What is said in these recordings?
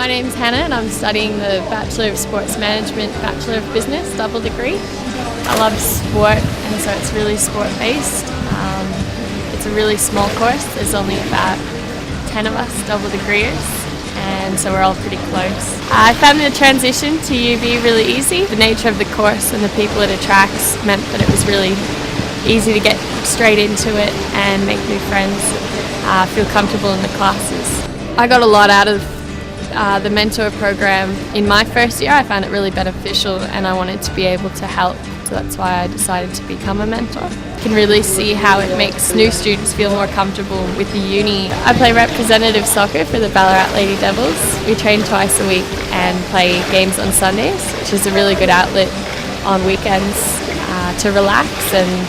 My name's Hannah and I'm studying the Bachelor of Sports Management, Bachelor of Business double degree. I love sport and so it's really sport-based. It's a really small course. There's only about 10 of us double degreers and so we're all pretty close. I found the transition to UB really easy. The nature of the course and the people it attracts meant that it was really easy to get straight into it and make new friends, feel comfortable in the classes. I got a lot out of the mentor program in my first year. I found it really beneficial and I wanted to be able to help, so that's why I decided to become a mentor. You can really see how it makes new students feel more comfortable with the uni. I play representative soccer for the Ballarat Lady Devils. We train twice a week and play games on Sundays, which is a really good outlet on weekends to relax and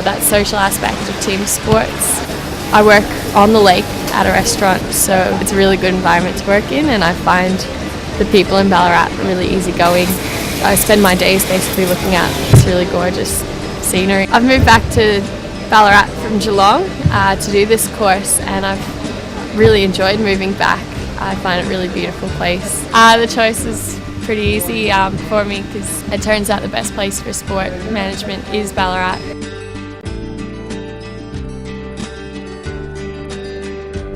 that social aspect of team sports. I work on the lake at a restaurant, so it's a really good environment to work in and I find the people in Ballarat really easygoing. I spend my days basically looking at this really gorgeous scenery. I've moved back to Ballarat from Geelong to do this course and I've really enjoyed moving back. I find it a really beautiful place. The choice is pretty easy for me because it turns out the best place for sport management is Ballarat.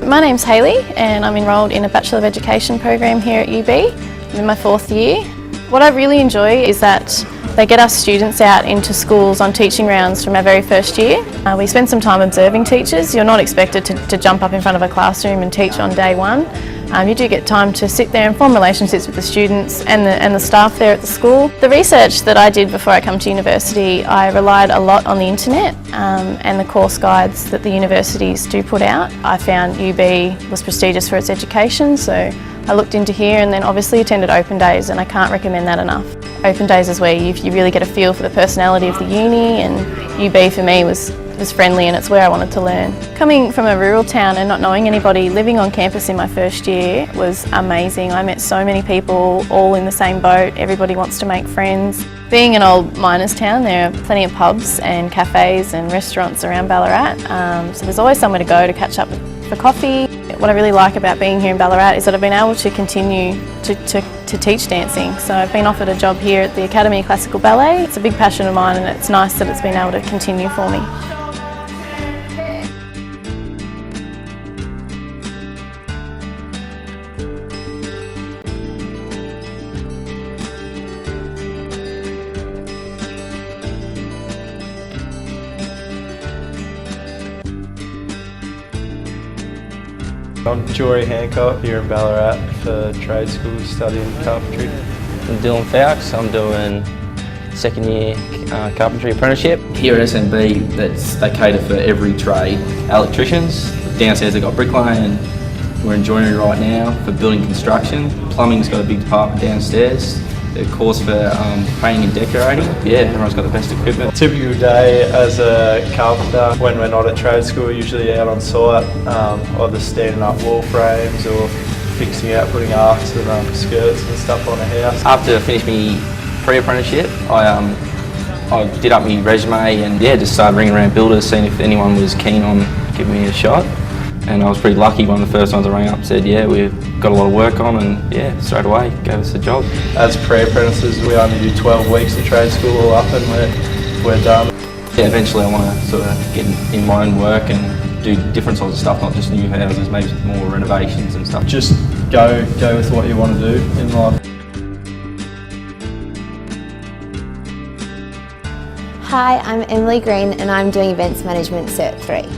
My name's Hayley and I'm enrolled in a Bachelor of Education program here at UB. I'm in my 4th year. What I really enjoy is that they get us students out into schools on teaching rounds from our very first year. We spend some time observing teachers. You're not expected to jump up in front of a classroom and teach on day one. You do get time to sit there and form relationships with the students and the staff there at the school. The research that I did before I come to university, I relied a lot on the internet and the course guides that the universities do put out. I found UB was prestigious for its education, so I looked into here and then obviously attended open days, and I can't recommend that enough. Open days is where you really get a feel for the personality of the uni, and UB for me was friendly and it's where I wanted to learn. Coming from a rural town and not knowing anybody, living on campus in my first year was amazing. I met so many people all in the same boat. Everybody wants to make friends. Being an old miners town, there are plenty of pubs and cafes and restaurants around Ballarat, so there's always somewhere to go to catch up for coffee. What I really like about being here in Ballarat is that I've been able to continue to teach dancing. So I've been offered a job here at the Academy of Classical Ballet. It's a big passion of mine and it's nice that it's been able to continue for me. I'm Jory Hancock here in Ballarat for trade school studying carpentry. I'm Dylan Fowkes, I'm doing 2nd year carpentry apprenticeship. Here at SMB, they cater for every trade. Electricians, downstairs they've got bricklaying, we're enjoying it right now for building construction. Plumbing's got a big department downstairs. The course for painting and decorating. Yeah, everyone's got the best equipment. Typical day as a carpenter, when we're not at trade school, usually out on site, either standing up wall frames or fixing out, putting arcs and skirts and stuff on a house. After I finished my pre-apprenticeship, I did up my resume and just started ringing around builders, seeing if anyone was keen on giving me a shot. And I was pretty lucky. One of the first ones I rang up said, yeah, we've got a lot of work on, and straight away gave us a job. As pre-apprentices, we only do 12 weeks of trade school all up and we're done. Yeah, eventually I want to sort of get in my own work and do different sorts of stuff, not just new houses, maybe more renovations and stuff. Just go with what you want to do in life. Hi, I'm Emily Green and I'm doing Events Management Cert 3.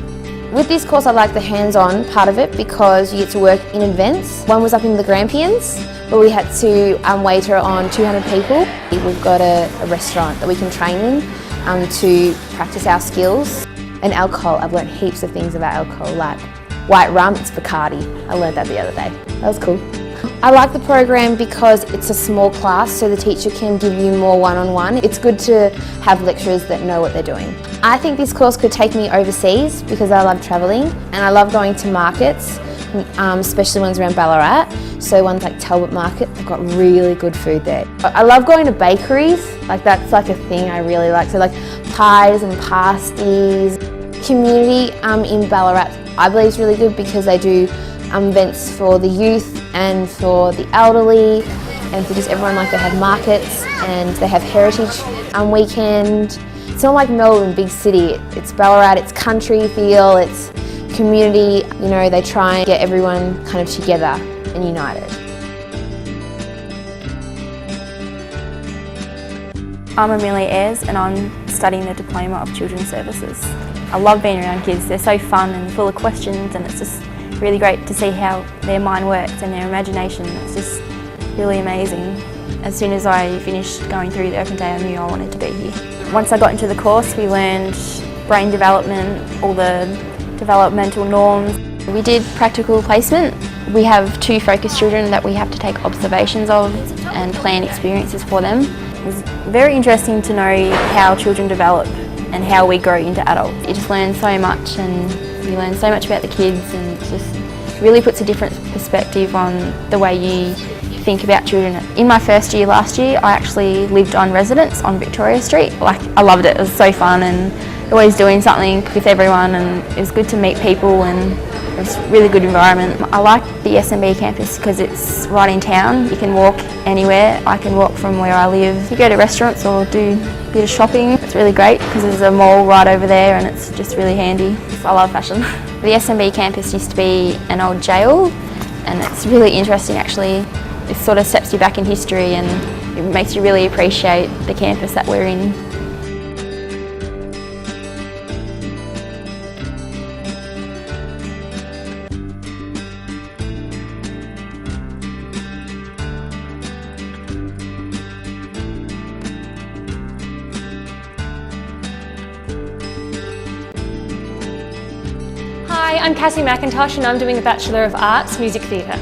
With this course I like the hands-on part of it because you get to work in events. One was up in the Grampians where we had to waiter on 200 people. We've got a restaurant that we can train in to practice our skills. And alcohol, I've learnt heaps of things about alcohol, like white rum, it's Bacardi. I learned that the other day. That was cool. I like the program because it's a small class, so the teacher can give you more one-on-one. It's good to have lecturers that know what they're doing. I think this course could take me overseas because I love travelling and I love going to markets, especially ones around Ballarat. So ones like Talbot Market, they've got really good food there. I love going to bakeries, that's like a thing I really like. So like pies and pasties. Community in Ballarat I believe is really good because they do events for the youth and for the elderly and for just everyone. Like they have markets and they have heritage weekend. It's not like Melbourne, big city. It's Ballarat, it's country feel, it's community. You know, they try and get everyone kind of together and united. I'm Amelia Ayres and I'm studying the Diploma of Children's Services. I love being around kids. They're so fun and full of questions, and it's just really great to see how their mind works and their imagination. It's just really amazing. As soon as I finished going through the open day, I knew I wanted to be here. Once I got into the course, we learned brain development, all the developmental norms. We did practical placement. We have 2 focus children that we have to take observations of and plan experiences for them. It was very interesting to know how children develop and how we grow into adults. You just learn so much, and you learn so much about the kids, and it just really puts a different perspective on the way you think about children. In my first year last year, I actually lived on residence on Victoria Street. I loved it. It was so fun and always doing something with everyone, and it was good to meet people, and it was a really good environment. I like the SMB campus because it's right in town. You can walk anywhere. I can walk from where I live. You go to restaurants or do a bit of shopping. It's really great because there's a mall right over there, and it's just really handy. I love fashion. The SMB campus used to be an old jail, and it's really interesting actually. It sort of steps you back in history, and it makes you really appreciate the campus that we're in. Hi, I'm Cassie McIntosh and I'm doing a Bachelor of Arts Music Theatre.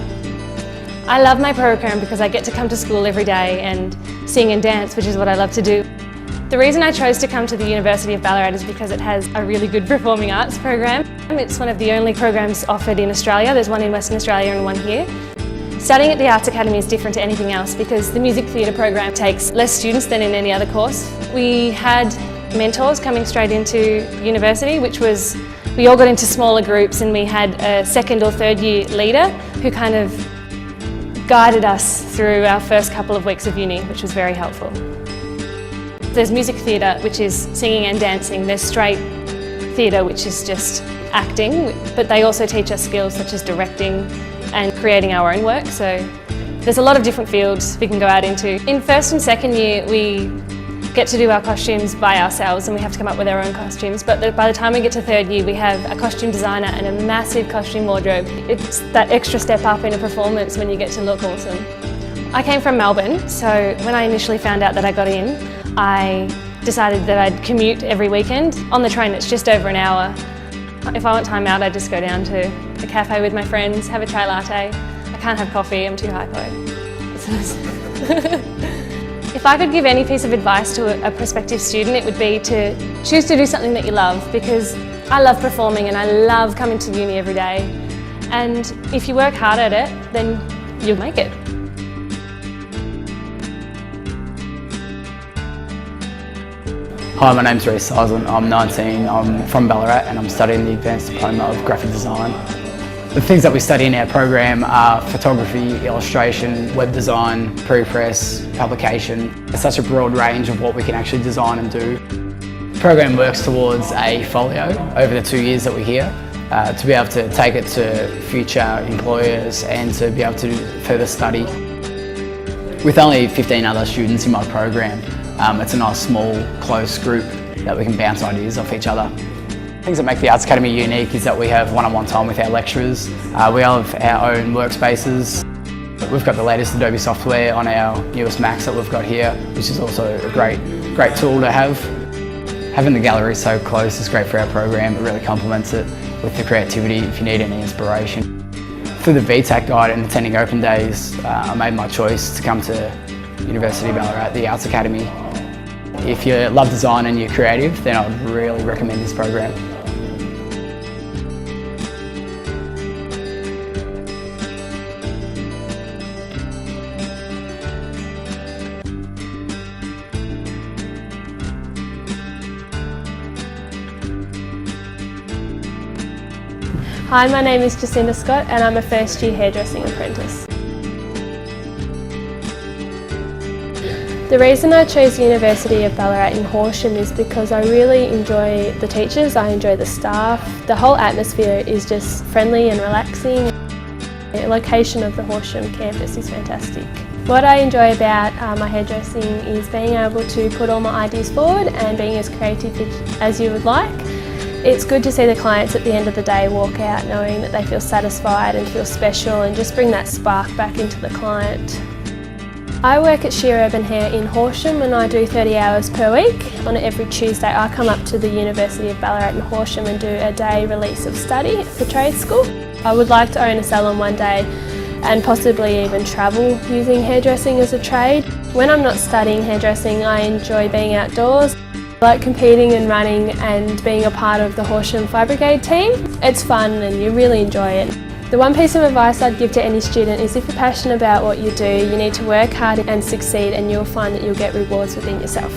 I love my program because I get to come to school every day and sing and dance, which is what I love to do. The reason I chose to come to the University of Ballarat is because it has a really good performing arts program. It's one of the only programs offered in Australia. There's one in Western Australia and one here. Studying at the Arts Academy is different to anything else because the music theatre program takes less students than in any other course. We had mentors coming straight into university, which was we all got into smaller groups, and we had a 2nd or 3rd year leader who kind of guided us through our first couple of weeks of uni, which was very helpful. There's music theatre, which is singing and dancing. There's straight theatre, which is just acting, but they also teach us skills such as directing and creating our own work. So there's a lot of different fields we can go out into. In 1st and 2nd year, we get to do our costumes by ourselves, and we have to come up with our own costumes, but by the time we get to 3rd year we have a costume designer and a massive costume wardrobe. It's that extra step up in a performance when you get to look awesome. I came from Melbourne, so when I initially found out that I got in, I decided that I'd commute every weekend. On the train it's just over an hour. If I want time out, I just go down to the cafe with my friends, have a chai latte. I can't have coffee, I'm too hypo. If I could give any piece of advice to a prospective student, it would be to choose to do something that you love, because I love performing and I love coming to uni every day. And if you work hard at it, then you'll make it. Hi, my name's Reece Seisland. I'm 19, I'm from Ballarat and I'm studying the Advanced Diploma of Graphic Design. The things that we study in our program are photography, illustration, web design, pre-press, publication. It's such a broad range of what we can actually design and do. The program works towards a folio over the 2 years that we're here to be able to take it to future employers and to be able to further study. With only 15 other students in my program, it's a nice small, close group that we can bounce ideas off each other. Things that make the Arts Academy unique is that we have one-on-one time with our lecturers. We have our own workspaces. We've got the latest Adobe software on our newest Macs that we've got here, which is also a great tool to have. Having the gallery so close is great for our program. It really complements it with the creativity if you need any inspiration. Through the VTAC guide and attending open days, I made my choice to come to University of Ballarat, the Arts Academy. If you love design and you're creative, then I'd really recommend this program. Hi, my name is Jacinda Scott and I'm a first year hairdressing apprentice. The reason I chose the University of Ballarat in Horsham is because I really enjoy the teachers, I enjoy the staff. The whole atmosphere is just friendly and relaxing. The location of the Horsham campus is fantastic. What I enjoy about my hairdressing is being able to put all my ideas forward and being as creative as you would like. It's good to see the clients at the end of the day walk out knowing that they feel satisfied and feel special and just bring that spark back into the client. I work at Sheer Urban Hair in Horsham and I do 30 hours per week. On every Tuesday I come up to the University of Ballarat in Horsham and do a day release of study for trade school. I would like to own a salon one day and possibly even travel using hairdressing as a trade. When I'm not studying hairdressing, I enjoy being outdoors. I like competing and running and being a part of the Horsham Fire Brigade team. It's fun and you really enjoy it. The one piece of advice I'd give to any student is if you're passionate about what you do, you need to work hard and succeed and you'll find that you'll get rewards within yourself.